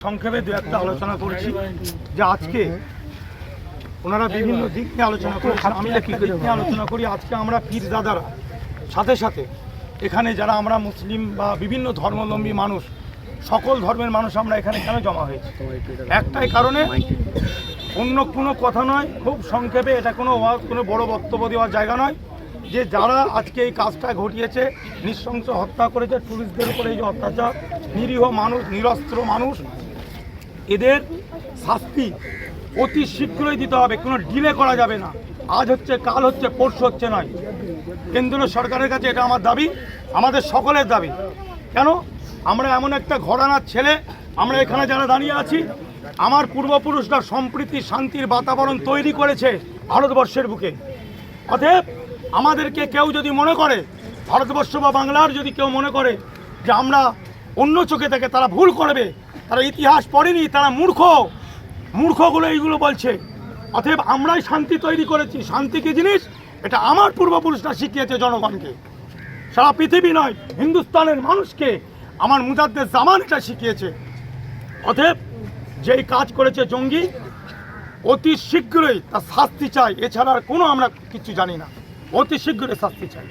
সংক্ষেপে দু একটা আলোচনা করছি যে আজকে ওনারা বিভিন্ন দিক নিয়ে আলোচনা করেছেন। আমি একটা দিক নিয়ে আলোচনা করি। আজকে আমরা পীরজাদারা সাথে সাথে এখানে যারা আমরা মুসলিম বা বিভিন্ন ধর্মাবলম্বী মানুষ, সকল ধর্মের মানুষ আমরা এখানে কেন জমা হয়েছি? একটাই কারণে, অন্য কোনো কথা নয়, খুব সংক্ষেপে, এটা কোনো বড় বক্তব্য দেওয়ার জায়গা নয়, যে যারা আজকে এই কাজটা ঘটিয়েছে, নৃশংস হত্যা করেছে, টুরিস্টদের উপরে এই যে অত্যাচার, নিরীহ মানুষ, নিরস্ত্র মানুষ, এদের শাস্তি অতি শীঘ্রই দিতে হবে, কোনো ডিলে করা যাবে না। আজ হচ্ছে, কাল হচ্ছে, পরশু হচ্ছে নয়। কেন্দ্রীয় সরকারের কাছে এটা আমার দাবি, আমাদের সকলের দাবি। কেন? আমরা এমন একটা ঘরানার ছেলে, আমরা এখানে যারা দাঁড়িয়ে আছি, আমার পূর্বপুরুষরা সম্প্রীতি শান্তির বাতাবরণ তৈরি করেছে ভারতবর্ষের বুকে। অতএব আমাদেরকে কেউ যদি মনে করে, ভারতবর্ষ বা বাংলার যদি কেউ মনে করে যে আমরা অন্য চোখে থেকে, তারা ভুল করবে। তারা ইতিহাস পড়েনি, তারা মূর্খগুলো এইগুলো বলছে। অতএব আমরাই শান্তি তৈরি করেছি। শান্তি কী জিনিস, এটা আমার পূর্বপুরুষরা শিখিয়েছে জনগণকে, সারা পৃথিবী নয়, হিন্দুস্তানের মানুষকে আমার মুজাদ্দেদ জামান এটা শিখিয়েছে। অতএব যেই কাজ করেছে জঙ্গি, অতি শীঘ্রই তার শাস্তি চাই, এছাড়া আর কোনো আমরা কিছু জানি না। অতি শীঘ্রই শাস্তি চাই।